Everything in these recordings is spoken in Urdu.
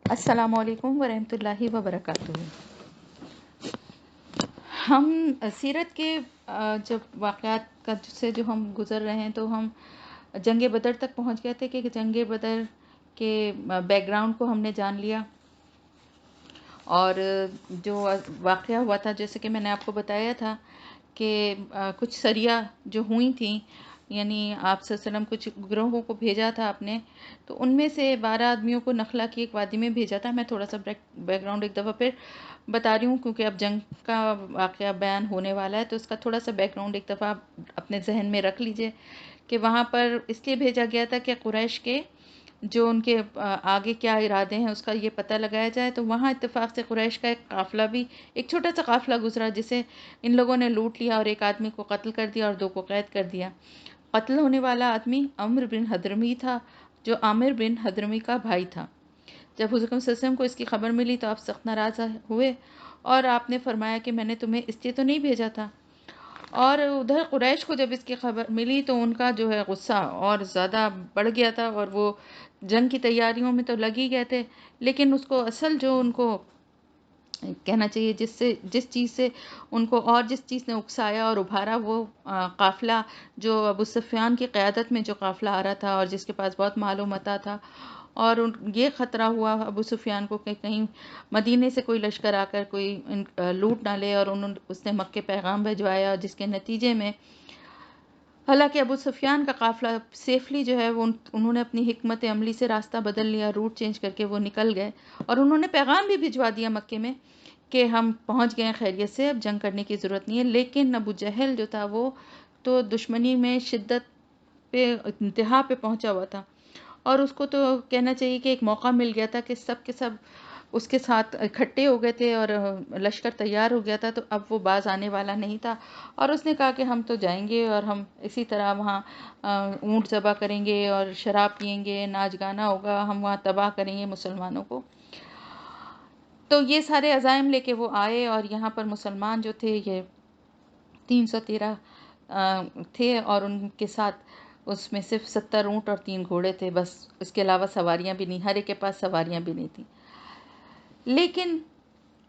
السلام علیکم ورحمۃ اللہ وبرکاتہ۔ ہم سیرت کے جب واقعات کا سے جو ہم گزر رہے ہیں تو ہم جنگ بدر تک پہنچ گئے تھے کہ جنگ بدر کے بیک گراؤنڈ کو ہم نے جان لیا، اور جو واقعہ ہوا تھا جیسے کہ میں نے آپ کو بتایا تھا کہ کچھ سریہ جو ہوئی تھیں، یعنی آپ صلی اللہ علیہ وسلم کچھ گروہوں کو بھیجا تھا آپ نے، تو ان میں سے 12 آدمیوں کو نخلا کی ایک وادی میں بھیجا تھا۔ میں تھوڑا سا بیک گراؤنڈ ایک دفعہ پھر بتا رہی ہوں کیونکہ اب جنگ کا واقعہ بیان ہونے والا ہے، تو اس کا تھوڑا سا بیک گراؤنڈ ایک دفعہ آپ اپنے ذہن میں رکھ لیجئے کہ وہاں پر اس لیے بھیجا گیا تھا کہ قریش کے جو ان کے آگے کیا ارادے ہیں اس کا یہ پتہ لگایا جائے۔ تو وہاں اتفاق سے قریش کا ایک قافلہ بھی، ایک چھوٹا سا قافلہ گزرا جسے ان لوگوں نے لوٹ لیا اور ایک آدمی کو قتل کر دیا اور 2 کو قید کر دیا۔ قتل ہونے والا آدمی عمرو بن حضرمی تھا، جو عامر بن حضرمی کا بھائی تھا۔ جب حضور صلی اللہ علیہ وسلم کو اس کی خبر ملی تو آپ سخت ناراض ہوئے اور آپ نے فرمایا کہ میں نے تمہیں اس لیے تو نہیں بھیجا تھا۔ اور ادھر قریش کو جب اس کی خبر ملی تو ان کا جو ہے غصہ اور زیادہ بڑھ گیا تھا، اور وہ جنگ کی تیاریوں میں تو لگ ہی گئے تھے، لیکن اس کو اصل جو ان کو کہنا چاہیے جس چیز سے ان کو اور جس چیز نے اکسایا اور ابھارا، وہ قافلہ جو ابو سفیان کی قیادت میں جو قافلہ آ رہا تھا اور جس کے پاس بہت مال و متاع تھا، اور یہ خطرہ ہوا ابو سفیان کو کہ کہیں مدینے سے کوئی لشکر آ کر کوئی لوٹ نہ لے، اور اس نے مکے پیغام بھجوایا جس کے نتیجے میں حالانکہ ابو سفیان کا قافلہ سیفلی جو ہے وہ انہوں نے اپنی حکمت عملی سے راستہ بدل لیا، روٹ چینج کر کے وہ نکل گئے، اور انہوں نے پیغام بھی بھجوا دیا مکے میں کہ ہم پہنچ گئے ہیں خیریت سے، اب جنگ کرنے کی ضرورت نہیں ہے۔ لیکن ابو جہل جو تھا وہ تو دشمنی میں شدت پہ انتہا پہ پہنچا ہوا تھا، اور اس کو تو کہنا چاہیے کہ ایک موقع مل گیا تھا کہ سب کے سب اس کے ساتھ اکٹھے ہو گئے تھے اور لشکر تیار ہو گیا تھا، تو اب وہ باز آنے والا نہیں تھا، اور اس نے کہا کہ ہم تو جائیں گے اور ہم اسی طرح وہاں اونٹ ذبح کریں گے اور شراب پئیں گے، ناچ گانا ہوگا، ہم وہاں تباہ کریں گے مسلمانوں کو۔ تو یہ سارے عزائم لے کے وہ آئے، اور یہاں پر مسلمان جو تھے یہ 313 تھے، اور ان کے ساتھ اس میں صرف 70 اونٹ اور 3 گھوڑے تھے، بس اس کے علاوہ سواریاں بھی نہیں، ہر ایک کے پاس سواریاں بھی نہیں تھیں۔ لیکن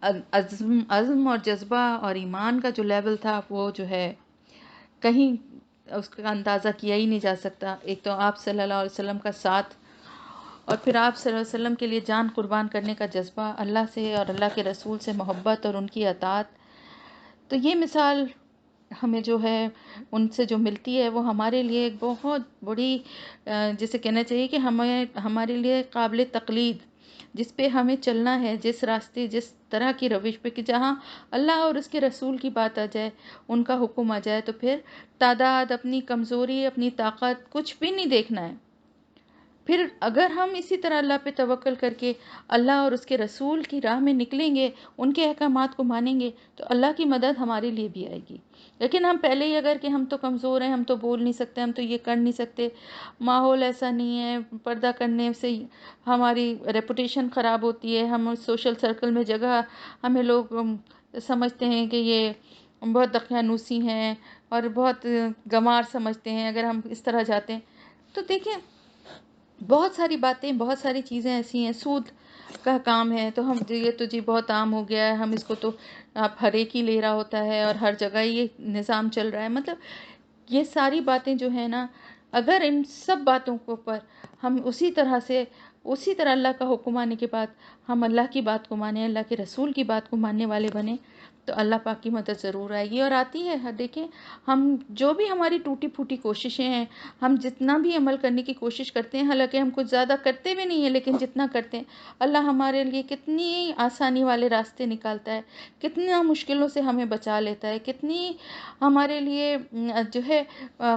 عزم اور جذبہ اور ایمان کا جو لیول تھا وہ جو ہے کہیں اس کا اندازہ کیا ہی نہیں جا سکتا۔ ایک تو آپ صلی اللہ علیہ وسلم کا ساتھ، اور پھر آپ صلی اللہ علیہ وسلم کے لیے جان قربان کرنے کا جذبہ، اللہ سے اور اللہ کے رسول سے محبت اور ان کی اطاعت۔ تو یہ مثال ہمیں جو ہے ان سے جو ملتی ہے وہ ہمارے لیے ایک بہت بڑی جسے کہنا چاہیے کہ ہمارے لیے قابل تقلید، جس پہ ہمیں چلنا ہے، جس راستے جس طرح کی روش پہ کہ جہاں اللہ اور اس کے رسول کی بات آ جائے، ان کا حکم آ جائے، تو پھر تعداد، اپنی کمزوری، اپنی طاقت کچھ بھی نہیں دیکھنا ہے۔ پھر اگر ہم اسی طرح اللہ پہ توکل کر کے اللہ اور اس کے رسول کی راہ میں نکلیں گے، ان کے احکامات کو مانیں گے، تو اللہ کی مدد ہمارے لیے بھی آئے گی۔ لیکن ہم پہلے ہی اگر کہ ہم تو کمزور ہیں، ہم تو بول نہیں سکتے، ہم تو یہ کر نہیں سکتے، ماحول ایسا نہیں ہے، پردہ کرنے سے ہماری ریپوٹیشن خراب ہوتی ہے، ہم سوشل سرکل میں جگہ ہمیں لوگ سمجھتے ہیں کہ یہ بہت دقیانوسی ہیں اور بہت گنوار سمجھتے ہیں اگر ہم اس طرح جاتے ہیں۔ تو دیکھیں، بہت ساری باتیں، بہت ساری چیزیں ایسی ہیں، سود کا کام ہے تو ہم یہ تو جی بہت عام ہو گیا ہے، ہم اس کو تو آپ ہر ایک ہی لے رہا ہوتا ہے اور ہر جگہ یہ نظام چل رہا ہے۔ مطلب یہ ساری باتیں جو ہیں نا، اگر ان سب باتوں کو پر ہم اسی طرح اللہ کا حکم آنے کے بعد ہم اللہ کی بات کو مانیں، اللہ کے رسول کی بات کو ماننے والے بنیں، تو اللہ پاک کی مدد ضرور آئے گی اور آتی ہے۔ دیکھیں، ہم جو بھی ہماری ٹوٹی پھوٹی کوششیں ہیں، ہم جتنا بھی عمل کرنے کی کوشش کرتے ہیں، حالانکہ ہم کچھ زیادہ کرتے بھی نہیں ہیں، لیکن جتنا کرتے ہیں اللہ ہمارے لیے کتنی آسانی والے راستے نکالتا ہے، کتنا مشکلوں سے ہمیں بچا لیتا ہے، کتنی ہمارے لیے جو ہے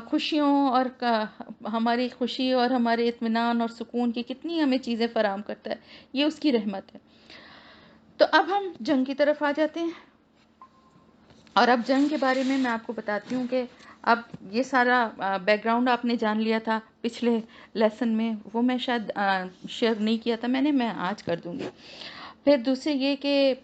خوشیوں اور ہماری خوشی اور ہمارے اطمینان اور سکون کی کتنی ہمیں چیزیں فراہم کرتا ہے، یہ اس کی رحمت ہے۔ تو اب ہم جنگ کی طرف آ جاتے ہیں، اور اب جنگ کے بارے میں آپ کو بتاتی ہوں کہ اب یہ سارا بیک گراؤنڈ آپ نے جان لیا تھا پچھلے لیسن میں، وہ میں شاید شیئر نہیں کیا تھا میں آج کر دوں گی۔ پھر دوسرے یہ کہ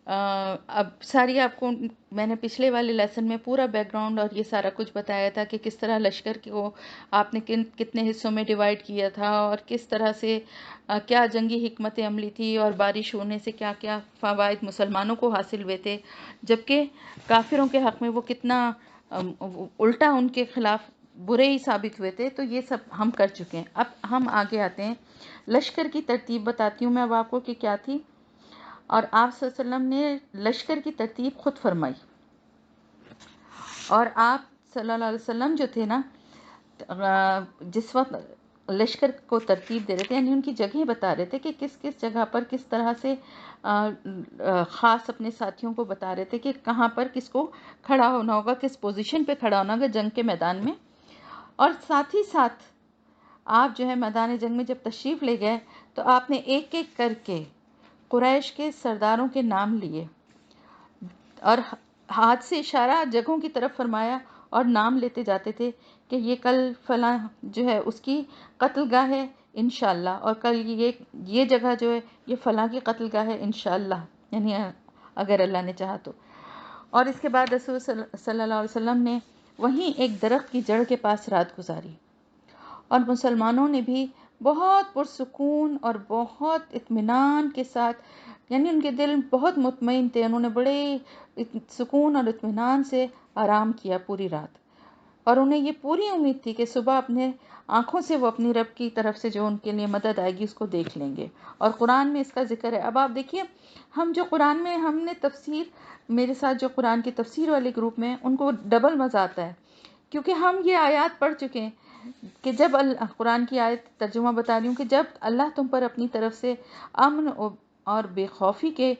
اب ساری آپ کو میں نے پچھلے والے لیسن میں پورا بیک گراؤنڈ اور یہ سارا کچھ بتایا تھا کہ کس طرح لشکر کو آپ نے کتنے حصوں میں ڈیوائیڈ کیا تھا، اور کس طرح سے کیا جنگی حکمت عملی تھی، اور بارش ہونے سے کیا کیا فوائد مسلمانوں کو حاصل ہوئے تھے، جبکہ کافروں کے حق میں وہ کتنا الٹا ان کے خلاف برے ہی ثابت ہوئے تھے. تو یہ سب ہم کر چکے ہیں. اب ہم آگے آتے ہیں. لشکر کی ترتیب بتاتی ہوں میں اب آپ کو کہ کیا تھی. اور آپ صلی اللہ علیہ وسلم نے لشکر کی ترتیب خود فرمائی. اور آپ صلی اللہ علیہ وسلم جو تھے نا، جس وقت لشکر کو ترتیب دے رہے تھے، یعنی ان کی جگہیں بتا رہے تھے کہ کس کس جگہ پر کس طرح سے خاص اپنے ساتھیوں کو بتا رہے تھے کہ کہاں پر کس کو کھڑا ہونا ہوگا، کس پوزیشن پہ کھڑا ہونا ہوگا جنگ کے میدان میں. اور ساتھ ہی ساتھ آپ جو ہے میدان جنگ میں جب تشریف لے گئے تو آپ نے ایک ایک کر کے قریش کے سرداروں کے نام لیے اور ہاتھ سے اشارہ جگہوں کی طرف فرمایا اور نام لیتے جاتے تھے کہ یہ کل فلاں جو ہے اس کی قتل گاہ ہے انشاءاللہ، اور کل یہ جگہ جو ہے یہ فلاں کی قتل گاہ ہے انشاءاللہ، یعنی اگر اللہ نے چاہا تو. اور اس کے بعد رسول صلی اللہ علیہ وسلم نے وہیں ایک درخت کی جڑ کے پاس رات گزاری. اور مسلمانوں نے بھی بہت پرسکون اور بہت اطمینان کے ساتھ، یعنی ان کے دل بہت مطمئن تھے، انہوں نے بڑے سکون اور اطمینان سے آرام کیا پوری رات. اور انہیں یہ پوری امید تھی کہ صبح اپنے آنکھوں سے وہ اپنی رب کی طرف سے جو ان کے لیے مدد آئے گی اس کو دیکھ لیں گے. اور قرآن میں اس کا ذکر ہے. اب آپ دیکھیے، ہم جو قرآن میں ہم نے تفسیر، میرے ساتھ جو قرآن کی تفسیر والے گروپ میں، ان کو ڈبل مزہ آتا ہے، کیونکہ ہم یہ آیات پڑھ چکے ہیں کہ جب قرآن کی آیت ترجمہ بتا رہی ہوں کہ جب اللہ تم پر اپنی طرف سے امن اور بے خوفی کے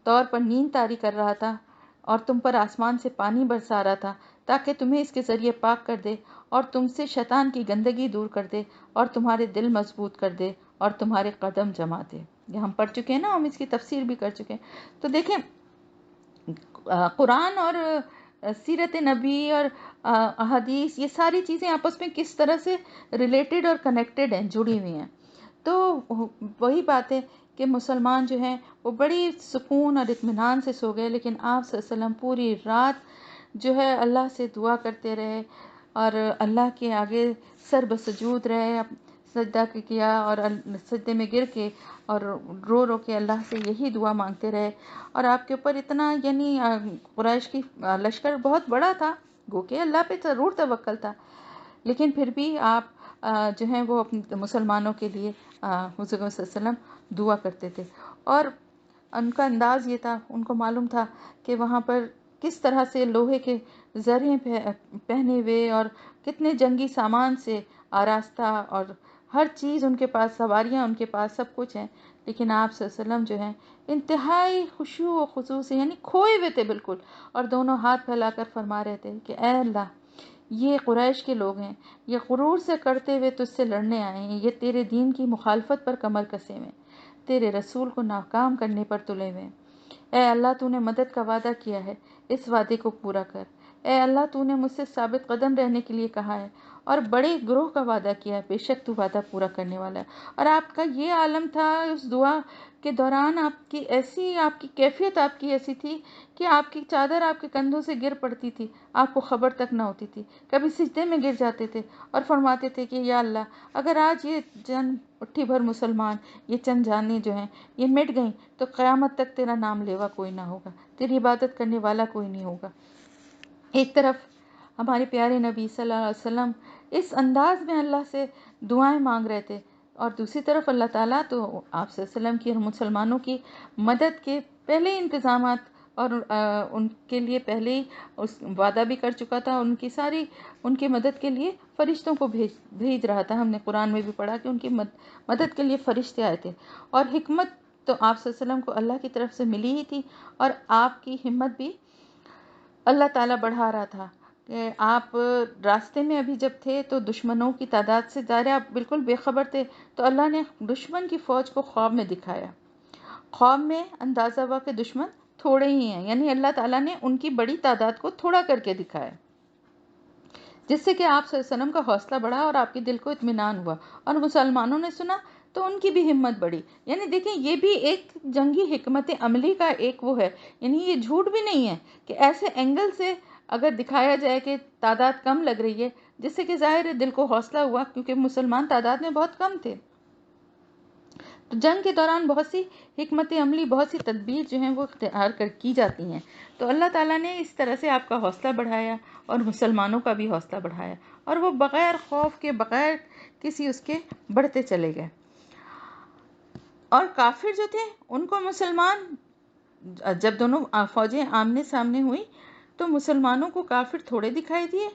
طور پر نیند طاری کر رہا تھا، اور تم پر آسمان سے پانی برسا رہا تھا تاکہ تمہیں اس کے ذریعے پاک کر دے، اور تم سے شیطان کی گندگی دور کر دے، اور تمہارے دل مضبوط کر دے، اور تمہارے قدم جما دے. یہ ہم پڑھ چکے ہیں نا، ہم اس کی تفسیر بھی کر چکے ہیں. تو دیکھیں قرآن اور سیرت نبی اور احادیث، یہ ساری چیزیں آپس میں کس طرح سے ریلیٹڈ اور کنیکٹڈ ہیں، جڑی ہوئی ہیں. تو وہی بات ہے کہ مسلمان جو ہیں وہ بڑی سکون اور اطمینان سے سو گئے، لیکن آپ صلی اللہ علیہ وسلم پوری رات جو ہے اللہ سے دعا کرتے رہے اور اللہ کے آگے سر بسجود رہے، سجدہ کیا اور سجدے میں گر کے اور رو رو کے اللہ سے یہی دعا مانگتے رہے. اور آپ کے اوپر اتنا، یعنی قریش کی لشکر بہت بڑا تھا، گو کہ اللہ پہ ضرور توکل تھا، لیکن پھر بھی آپ جو ہیں وہ اپنے مسلمانوں کے لیے حضور صلی اللہ علیہ وسلم دعا کرتے تھے. اور ان کا انداز یہ تھا، ان کو معلوم تھا کہ وہاں پر کس طرح سے لوہے کے زرہیں پہنے ہوئے اور کتنے جنگی سامان سے آراستہ، اور ہر چیز ان کے پاس، سواریاں ان کے پاس، سب کچھ ہیں. لیکن آپ صلی اللہ علیہ وسلم جو ہیں انتہائی خشوع و خضوع سے، یعنی کھوئے ہوئے تھے بالکل، اور دونوں ہاتھ پھیلا کر فرما رہے تھے کہ اے اللہ، یہ قریش کے لوگ ہیں، یہ غرور سے کرتے ہوئے تجھ سے لڑنے آئے ہیں، یہ تیرے دین کی مخالفت پر کمر کسے ہوئے، تیرے رسول کو ناکام کرنے پر تلے ہوئے. اے اللہ، تو نے مدد کا وعدہ کیا ہے، اس وعدے کو پورا کر. اے اللہ، تو نے مجھ سے ثابت قدم رہنے کے لیے کہا ہے اور بڑے گروہ کا وعدہ کیا ہے، بے شک تو وعدہ پورا کرنے والا ہے. اور آپ کا یہ عالم تھا اس دعا کے دوران، آپ کی کیفیت آپ کی ایسی تھی کہ آپ کی چادر آپ کے کندھوں سے گر پڑتی تھی، آپ کو خبر تک نہ ہوتی تھی. کبھی سجدے میں گر جاتے تھے اور فرماتے تھے کہ یا اللہ، اگر آج یہ چند مٹھی بھر مسلمان، یہ چند جانیں جو ہیں یہ مٹ گئیں تو قیامت تک تیرا نام لیوا کوئی نہ ہوگا، تیری عبادت کرنے والا کوئی نہیں ہوگا. ایک طرف ہمارے پیارے نبی صلی اللہ علیہ وسلم اس انداز میں اللہ سے دعائیں مانگ رہے تھے، اور دوسری طرف اللہ تعالیٰ تو آپ صلی اللہ علیہ وسلم کی اور مسلمانوں کی مدد کے پہلے انتظامات اور ان کے لیے پہلے ہی وعدہ بھی کر چکا تھا. ان کی مدد کے لیے فرشتوں کو بھیج رہا تھا. ہم نے قرآن میں بھی پڑھا کہ ان کی مدد کے لیے فرشتے آئے تھے. اور حکمت تو آپ صلی اللہ علیہ وسلم کو اللہ کی طرف سے ملی ہی تھی، اور آپ کی ہمت بھی اللہ تعالیٰ بڑھا رہا تھا کہ آپ راستے میں ابھی جب تھے تو دشمنوں کی تعداد سے ظاہر آپ بالکل بے خبر تھے، تو اللہ نے دشمن کی فوج کو خواب میں دکھایا. خواب میں اندازہ ہوا کہ دشمن تھوڑے ہی ہیں، یعنی اللہ تعالیٰ نے ان کی بڑی تعداد کو تھوڑا کر کے دکھایا، جس سے کہ آپ صلی اللہ علیہ وسلم کا حوصلہ بڑھا اور آپ کے دل کو اطمینان ہوا. اور مسلمانوں نے سنا تو ان کی بھی ہمت بڑھی. یعنی دیکھیں یہ بھی ایک جنگی حکمت عملی کا ایک وہ ہے. یعنی یہ جھوٹ بھی نہیں ہے کہ ایسے اینگل سے اگر دکھایا جائے کہ تعداد کم لگ رہی ہے، جس سے کہ ظاہر ہے دل کو حوصلہ ہوا، کیونکہ مسلمان تعداد میں بہت کم تھے. تو جنگ کے دوران بہت سی حکمت عملی، بہت سی تدبیر جو ہیں وہ اختیار کی جاتی ہیں. تو اللہ تعالیٰ نے اس طرح سے آپ کا حوصلہ بڑھایا اور مسلمانوں کا بھی حوصلہ بڑھایا، اور وہ بغیر خوف کے، بغیر کسی اس کے بڑھتے چلے گئے. اور کافر جو تھے ان کو مسلمان، جب دونوں فوجیں آمنے سامنے ہوئی تو مسلمانوں کو کافر تھوڑے دکھائی دیے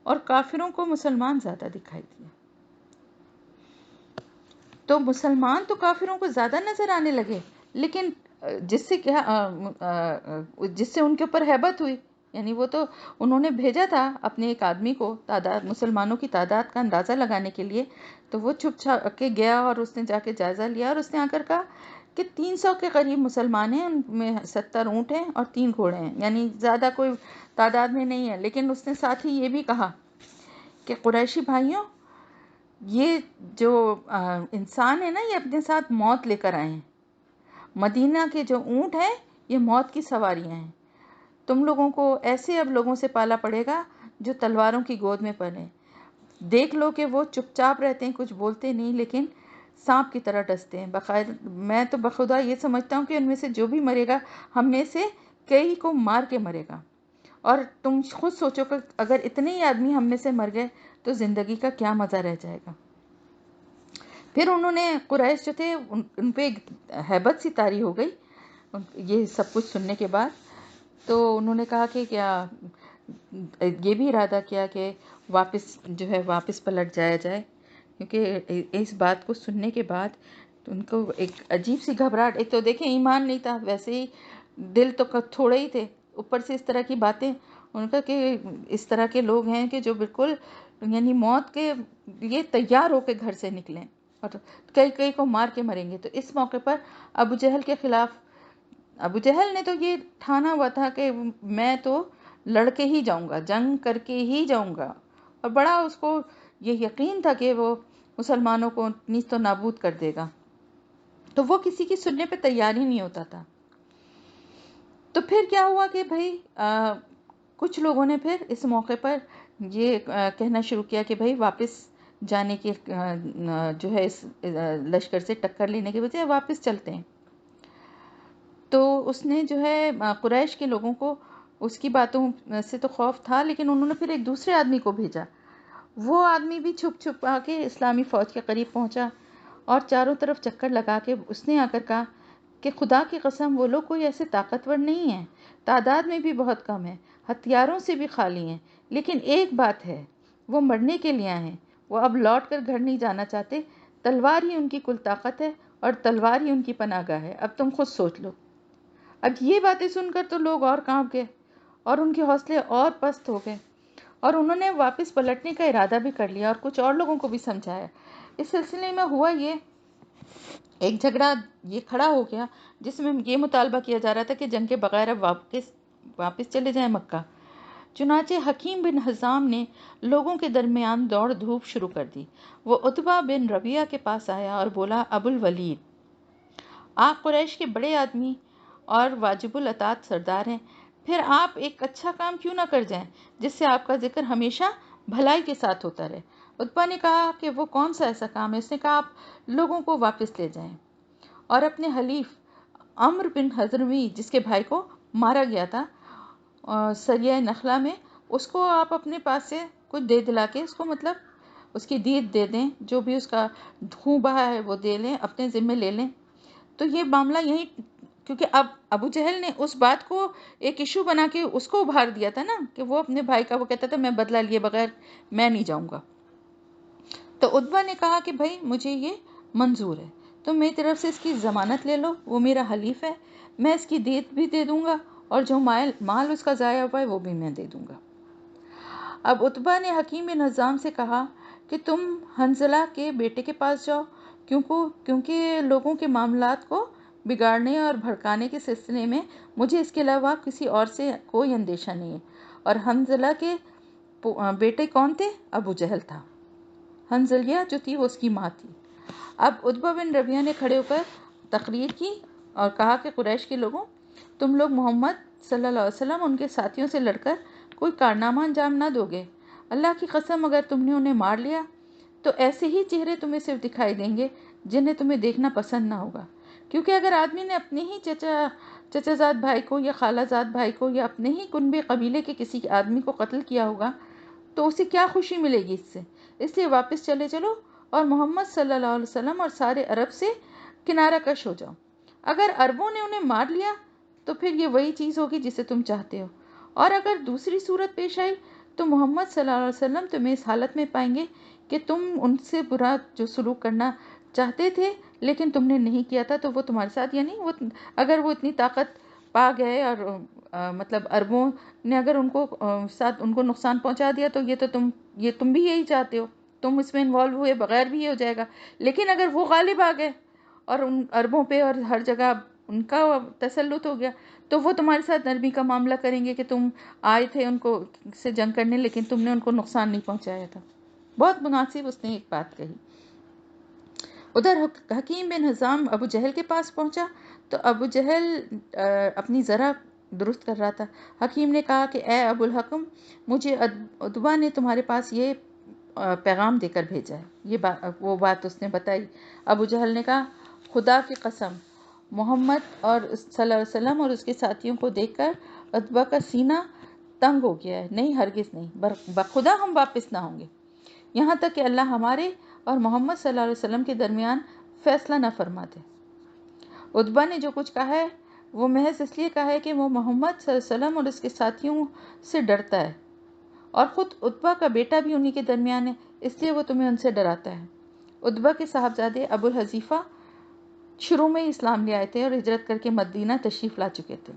اور کافروں کو مسلمان زیادہ دکھائی دیے. تو مسلمان تو کافروں کو زیادہ نظر آنے لگے، لیکن جس سے ان کے اوپر ہیبت ہوئی. یعنی وہ تو انہوں نے بھیجا تھا اپنے ایک آدمی کو تعداد، مسلمانوں کی تعداد کا اندازہ لگانے کے لیے، تو وہ چھپ چھپ کے گیا اور اس نے جا کے جائزہ لیا، اور اس نے آ کر کہا کہ 300 کے قریب مسلمان ہیں، ان میں 70 اونٹ ہیں اور 3 گھوڑے ہیں. یعنی زیادہ کوئی تعداد میں نہیں ہے. لیکن اس نے ساتھ ہی یہ بھی کہا کہ قریشی بھائیوں، یہ جو انسان ہے نا، یہ اپنے ساتھ موت لے کر آئے ہیں. مدینہ کے جو اونٹ ہیں یہ موت کی سواریاں ہیں. تم لوگوں کو ایسے اب لوگوں سے پالا پڑے گا جو تلواروں کی گود میں پلے. دیکھ لو کہ وہ چپ چاپ رہتے ہیں، کچھ بولتے نہیں، لیکن سانپ کی طرح ڈستے ہیں. بقاعدہ میں تو بخدا یہ سمجھتا ہوں کہ ان میں سے جو بھی مرے گا، ہم میں سے کئی کو مار کے مرے گا. اور تم خود سوچو کہ اگر اتنے ہی آدمی ہم میں سے مر گئے تو زندگی کا کیا مزہ رہ جائے گا. پھر انہوں نے، قریش جو تھے ان پہ ایک ہیبت سی طاری ہو گئی یہ سب کچھ سننے کے بعد. تو انہوں نے کہا کہ کیا یہ بھی ارادہ کیا کہ واپس پلٹ جایا جائے، کیونکہ اس بات کو سننے کے بعد ان کو ایک عجیب سی گھبراہٹ. ایک تو دیکھیں ایمان نہیں تھا، ویسے ہی دل تو تھوڑے ہی تھے، اوپر سے اس طرح کی باتیں. ان کا کہ اس طرح کے لوگ ہیں کہ جو بالکل یعنی موت کے لیے تیار ہو کے گھر سے نکلیں اور کئی کو مار کے مریں گے. تو اس موقع پر ابو جہل کے خلاف، ابو جہل نے تو یہ ٹھانا ہوا تھا کہ میں تو لڑ کے ہی جاؤں گا، جنگ کر کے ہی جاؤں گا، اور بڑا اس کو یہ یقین تھا کہ وہ مسلمانوں کو نیست و نابود کر دے گا. تو وہ کسی کی سننے پہ تیار ہی نہیں ہوتا تھا. تو پھر کیا ہوا کہ بھائی کچھ لوگوں نے پھر اس موقع پر یہ کہنا شروع کیا کہ بھائی واپس جانے کے جو ہے اس لشکر سے ٹکر لینے کے بجائے واپس چلتے ہیں. تو اس نے جو ہے قریش کے لوگوں کو، اس کی باتوں سے تو خوف تھا، لیکن انہوں نے پھر ایک دوسرے آدمی کو بھیجا. وہ آدمی بھی چھپ آ کے اسلامی فوج کے قریب پہنچا اور چاروں طرف چکر لگا کے اس نے آ کر کہا کہ خدا کی قسم وہ لوگ کوئی ایسے طاقتور نہیں ہیں، تعداد میں بھی بہت کم ہیں، ہتھیاروں سے بھی خالی ہیں، لیکن ایک بات ہے، وہ مرنے کے لیے آئے ہیں، وہ اب لوٹ کر گھر نہیں جانا چاہتے. تلوار ہی ان کی کل طاقت ہے اور تلوار ہی ان کی پناہ گاہ ہے. اب تم خود سوچ لو. اب یہ باتیں سن کر تو لوگ اور کانپ گئے اور ان کے حوصلے اور پست ہو گئے، اور انہوں نے واپس پلٹنے کا ارادہ بھی کر لیا اور کچھ اور لوگوں کو بھی سمجھایا. اس سلسلے میں ہوا یہ، ایک جھگڑا یہ کھڑا ہو گیا جس میں یہ مطالبہ کیا جا رہا تھا کہ جنگ کے بغیر اب واپس چلے جائیں مکہ. چنانچہ حکیم بن حزام نے لوگوں کے درمیان دوڑ دھوپ شروع کر دی. وہ عتبہ بن ربیعہ کے پاس آیا اور بولا، ابو الولید، آپ قریش کے بڑے آدمی اور واجب الاطاعت سردار ہیں، پھر آپ ایک اچھا کام کیوں نہ کر جائیں جس سے آپ کا ذکر ہمیشہ بھلائی کے ساتھ ہوتا رہے. عتبہ نے کہا کہ وہ کون سا ایسا کام ہے؟ اس نے کہا، آپ لوگوں کو واپس لے جائیں اور اپنے حلیف عمرو بن حضرمی، جس کے بھائی کو مارا گیا تھا سریہ نخلا میں، اس کو آپ اپنے پاس سے کچھ دے دلا کے اس کو، مطلب اس کی دیت دے دیں، جو بھی اس کا خون بہا ہے وہ دے لیں، اپنے ذمے لے لیں. تو یہ معاملہ یہی، کیونکہ اب ابو جہل نے اس بات کو ایک ایشو بنا کے اس کو ابھار دیا تھا نا، کہ وہ اپنے بھائی کا، وہ کہتا تھا میں بدلہ لیے بغیر میں نہیں جاؤں گا. تو عتبہ نے کہا کہ بھائی مجھے یہ منظور ہے، تم میری طرف سے اس کی ضمانت لے لو، وہ میرا حلیف ہے، میں اس کی دیت بھی دے دوں گا اور جو مال اس کا ضائع ہوا ہے وہ بھی میں دے دوں گا. اب عتبہ نے حکیم بن حزام سے کہا کہ تم حنظلہ کے بیٹے کے پاس جاؤ، کیونکہ لوگوں کے معاملات کو بگاڑنے اور بھڑکانے کے سلسلے میں مجھے اس کے علاوہ کسی اور سے کوئی اندیشہ نہیں ہے. اور حنظلہ کے بیٹے کون تھے؟ ابو جہل تھا. حنظلیہ جو تھی وہ اس کی ماں تھی. اب عتبہ بن ربیعہ نے کھڑے ہو کر تقریر کی اور کہا کہ قریش کے لوگوں، تم لوگ محمد صلی اللہ علیہ وسلم ان کے ساتھیوں سے لڑ کر کوئی کارنامہ انجام نہ دو گے۔ اللہ کی قسم اگر تم نے انہیں مار لیا تو ایسے ہی چہرے تمہیں صرف دکھائی دیں گے جنہیں تمہیں دیکھنا پسند نہ ہوگا، کیونکہ اگر آدمی نے اپنے ہی چچا زاد بھائی کو یا خالہ زاد بھائی کو یا اپنے ہی کنبے قبیلے کے کسی آدمی کو قتل کیا ہوگا تو اسے کیا خوشی ملے گی اس سے؟ اس لیے واپس چلے چلو اور محمد صلی اللہ علیہ وسلم اور سارے عرب سے کنارہ کش ہو جاؤ۔ اگر عربوں نے انہیں مار لیا تو پھر یہ وہی چیز ہوگی جسے تم چاہتے ہو، اور اگر دوسری صورت پیش آئی تو محمد صلی اللہ علیہ وسلم تمہیں اس حالت میں پائیں گے کہ تم ان سے برا جو سلوک کرنا چاہتے تھے لیکن تم نے نہیں کیا تھا، تو وہ تمہارے ساتھ، یعنی اگر وہ اتنی طاقت پا گئے اور مطلب عربوں نے اگر ان کو ساتھ ان کو نقصان پہنچا دیا تو یہ تم بھی یہی چاہتے ہو، تم اس میں انوالو ہوئے بغیر بھی یہ ہو جائے گا۔ لیکن اگر وہ غالب آ گئے اور ان عربوں پہ اور ہر جگہ ان کا تسلط ہو گیا تو وہ تمہارے ساتھ نرمی کا معاملہ کریں گے کہ تم آئے تھے ان کو سے جنگ کرنے لیکن تم نے ان کو نقصان نہیں پہنچایا تھا۔ بہت مناسب اس نے ایک بات کہی۔ ادھر حکیم بن حزام ابو جہل کے پاس پہنچا تو ابو جہل اپنی ذرا درست کر رہا تھا۔ حکیم نے کہا کہ اے ابو الحکم، مجھے عتبہ نے تمہارے پاس یہ پیغام دے کر بھیجا ہے۔ وہ بات اس نے بتائی۔ ابو جہل نے کہا خدا کی قسم، محمد اور صلی اللہ علیہ وسلم اور اس کے ساتھیوں کو دیکھ کر عتبہ کا سینہ تنگ ہو گیا ہے، نہیں ہرگز نہیں، بخدا ہم واپس نہ ہوں گے یہاں تک کہ اللہ ہمارے اور محمد صلی اللہ علیہ وسلم کے درمیان فیصلہ نہ فرما دے۔ عتبہ نے جو کچھ کہا ہے وہ محض اس لیے کہا ہے کہ وہ محمد صلی اللہ علیہ وسلم اور اس کے ساتھیوں سے ڈرتا ہے، اور خود عتبہ کا بیٹا بھی انہی کے درمیان ہے، اس لیے وہ تمہیں ان سے ڈراتا ہے۔ عتبہ کے صاحبزادے ابو الحذیفہ شروع میں اسلام لے آئے تھے اور ہجرت کر کے مدینہ تشریف لا چکے تھے۔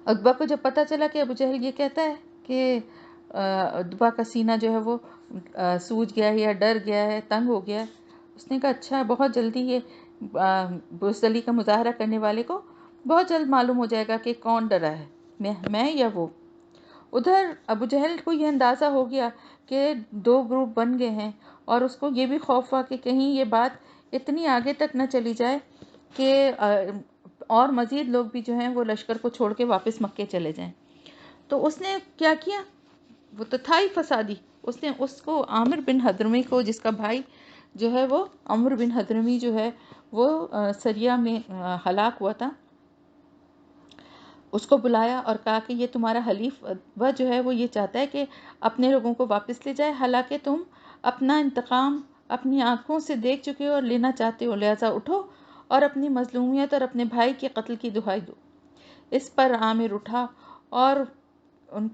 عتبہ کو جب پتہ چلا کہ ابو جہل یہ کہتا ہے کہ عتبہ کا سینہ جو ہے وہ سوج گیا ہے یا ڈر گیا ہے، تنگ ہو گیا ہے، اس نے کہا اچھا، بہت جلدی یہ بزدلی کا مظاہرہ کرنے والے کو بہت جلد معلوم ہو جائے گا کہ کون ڈرا ہے، میں یا وہ۔ ادھر ابو جہل کو یہ اندازہ ہو گیا کہ دو گروپ بن گئے ہیں، اور اس کو یہ بھی خوف ہوا کہ کہیں یہ بات اتنی آگے تک نہ چلی جائے کہ اور مزید لوگ بھی جو ہیں وہ لشکر کو چھوڑ کے واپس مکے چلے جائیں۔ تو اس نے کیا کیا؟ وہ تو تھا ہی فسادی، اس نے اس کو عامر بن حضرمی کو، جس کا بھائی جو ہے وہ عمرو بن حضرمی جو ہے وہ سریہ میں ہلاک ہوا تھا، اس کو بلایا اور کہا کہ یہ تمہارا حلیف عتبہ جو ہے وہ یہ چاہتا ہے کہ اپنے لوگوں کو واپس لے جائے، حالانکہ تم اپنا انتقام اپنی آنکھوں سے دیکھ چکے ہو اور لینا چاہتے ہو، لہٰذا اٹھو اور اپنی مظلومیت اور اپنے بھائی کے قتل کی دہائی دو۔ اس پر عامر اٹھا اور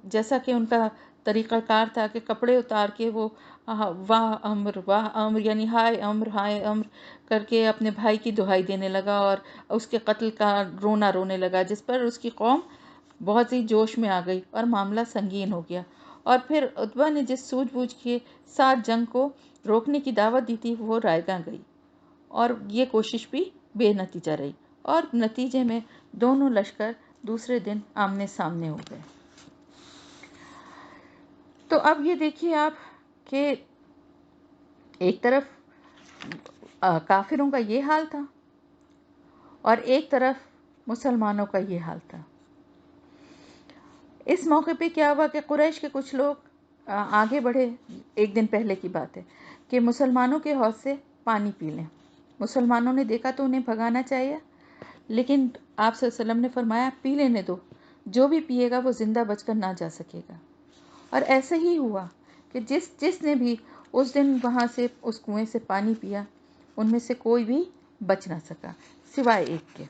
جیسا کہ ان کا طریقہ کار تھا کہ کپڑے اتار کے وہ واہ عمر یعنی ہائے عمر کر کے اپنے بھائی کی دہائی دینے لگا اور اس کے قتل کا رونا رونے لگا، جس پر اس کی قوم بہت ہی جوش میں آ گئی اور معاملہ سنگین ہو گیا۔ اور پھر عتبہ نے جس سوجھ بوجھ کے ساتھ جنگ کو روکنے کی دعوت دی تھی وہ رائے گاں گئی، اور یہ کوشش بھی بے نتیجہ رہی، اور نتیجے میں دونوں لشکر دوسرے دن آمنے سامنے ہو گئے۔ تو اب یہ دیکھیے آپ کہ ایک طرف کافروں کا یہ حال تھا اور ایک طرف مسلمانوں کا یہ حال تھا۔ اس موقع پہ کیا ہوا کہ قریش کے کچھ لوگ آگے بڑھے، ایک دن پہلے کی بات ہے، کہ مسلمانوں کے حوض سے پانی پی لیں۔ مسلمانوں نے دیکھا تو انہیں بھگانا چاہیے، لیکن آپ صلی اللہ علیہ وسلم نے فرمایا پی لینے دو، جو بھی پیے گا وہ زندہ بچ کر نہ جا سکے گا۔ اور ایسا ہی ہوا کہ جس نے بھی اس دن وہاں سے اس کنویں سے پانی پیا ان میں سے کوئی بھی بچ نہ سکا سوائے ایک کے،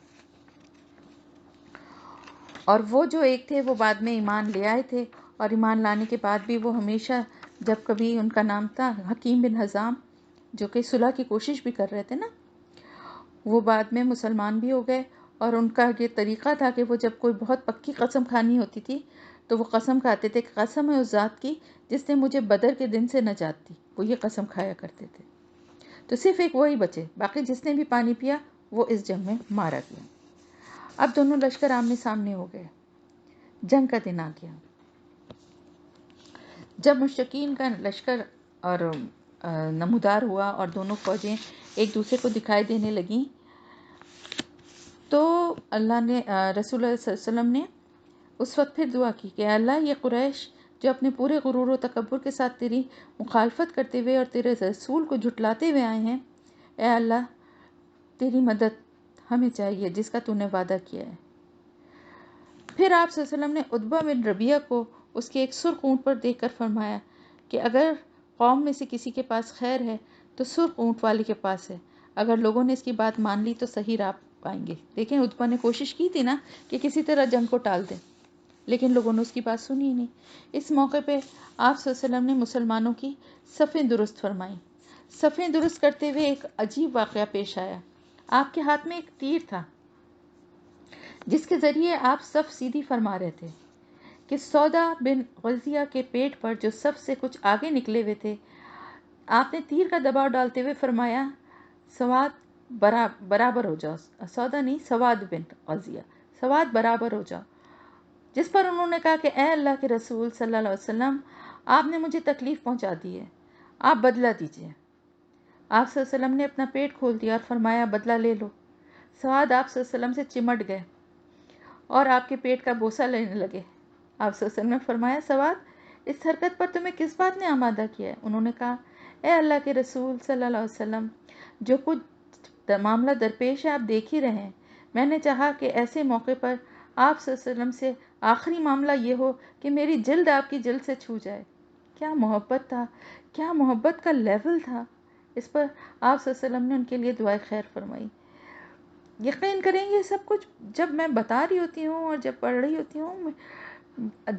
اور وہ جو ایک تھے وہ بعد میں ایمان لے آئے تھے، اور ایمان لانے کے بعد بھی وہ ہمیشہ جب کبھی ان کا نام تھا حکیم بن حزام، جو کہ صلح کی کوشش بھی کر رہے تھے نا، وہ بعد میں مسلمان بھی ہو گئے، اور ان کا یہ طریقہ تھا کہ وہ جب کوئی بہت پکی قسم کھانی ہوتی تھی تو وہ قسم کھاتے تھے کہ قسم ہے اس ذات کی جس نے مجھے بدر کے دن سے نجات دی، وہ یہ قسم کھایا کرتے تھے۔ تو صرف ایک وہی بچے، باقی جس نے بھی پانی پیا وہ اس جنگ میں مارا گیا۔ اب دونوں لشکر آمنے سامنے ہو گئے، جنگ کا دن آ گیا۔ جب مشرکین کا لشکر اور نمودار ہوا اور دونوں فوجیں ایک دوسرے کو دکھائی دینے لگیں، تو اللہ نے رسول اللہ صلی اللہ علیہ وسلم نے اس وقت پھر دعا کی کہ اللہ یہ قریش جو اپنے پورے غرور و تکبر کے ساتھ تیری مخالفت کرتے ہوئے اور تیرے رسول کو جھٹلاتے ہوئے آئے ہیں، اے اللہ تیری مدد ہمیں چاہیے جس کا تو نے وعدہ کیا ہے۔ پھر آپ صلی اللہ علیہ وسلم نے عتبہ بن ربیعہ کو اس کے ایک سرخ اونٹ پر دیکھ کر فرمایا کہ اگر قوم میں سے کسی کے پاس خیر ہے تو سرخ اونٹ والے کے پاس ہے، اگر لوگوں نے اس کی بات مان لی تو صحیح راہ پائیں گے۔ دیکھیں عتبہ نے کوشش کی تھی نا کہ کسی طرح جنگ کو ٹال دیں، لیکن لوگوں نے اس کی بات سنی ہی نہیں۔ اس موقع پہ آپ صلی اللہ علیہ وسلم نے مسلمانوں کی صفیں درست فرمائیں۔ صفیں درست کرتے ہوئے ایک عجیب واقعہ پیش آیا۔ آپ کے ہاتھ میں ایک تیر تھا جس کے ذریعے آپ صف سیدھی فرما رہے تھے کہ سودا بن غزیہ کے پیٹ پر جو سب سے کچھ آگے نکلے ہوئے تھے، آپ نے تیر کا دباؤ ڈالتے ہوئے فرمایا سواد برابر ہو جاؤ، سودا نہیں سواد بن غزیہ، سواد برابر ہو جاؤ، جس پر انہوں نے کہا کہ اے اللہ کے رسول صلی اللہ علیہ وسلم، آپ نے مجھے تکلیف پہنچا دی ہے، آپ بدلہ دیجیے۔ آپ صلی اللہ علیہ وسلم نے اپنا پیٹ کھول دیا اور فرمایا بدلہ لے لو۔ سواد آپ صلی اللہ علیہ وسلم سے چمٹ گئے اور آپ کے پیٹ کا بوسہ لینے لگے۔ آپ صلی اللہ علیہ وسلم نے فرمایا سواد اس حرکت پر تمہیں کس بات نے آمادہ کیا ہے؟ انہوں نے کہا اے اللہ کے رسول صلی اللہ علیہ وسلم، جو کچھ معاملہ درپیش ہے آپ دیکھ ہی رہے ہیں، میں نے چاہا کہ ایسے موقع پر آپ صلی اللہ علیہ وسلم سے آخری معاملہ یہ ہو کہ میری جلد آپ کی جلد سے چھو جائے۔ کیا محبت تھا، کیا محبت کا لیول تھا۔ اس پر آپ صلی اللہ علیہ وسلم نے ان کے لیے دعائے خیر فرمائی۔ یقین کریں یہ سب کچھ جب میں بتا رہی ہوتی ہوں اور جب پڑھ رہی ہوتی ہوں،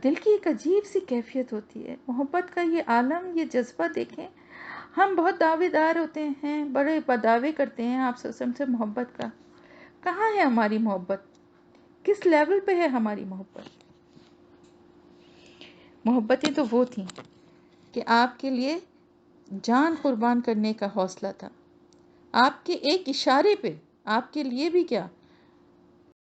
دل کی ایک عجیب سی کیفیت ہوتی ہے۔ محبت کا یہ عالم، یہ جذبہ دیکھیں، ہم بہت دعوے دار ہوتے ہیں، بڑے دعوے کرتے ہیں آپ صلی اللہ علیہ وسلم سے محبت کا۔ کہاں ہے ہماری محبت؟ کس لیول پہ ہے ہماری محبت؟ محبتیں تو وہ تھیں کہ آپ کے لیے جان قربان کرنے کا حوصلہ تھا، آپ کے ایک اشارے پہ آپ کے لیے بھی کیا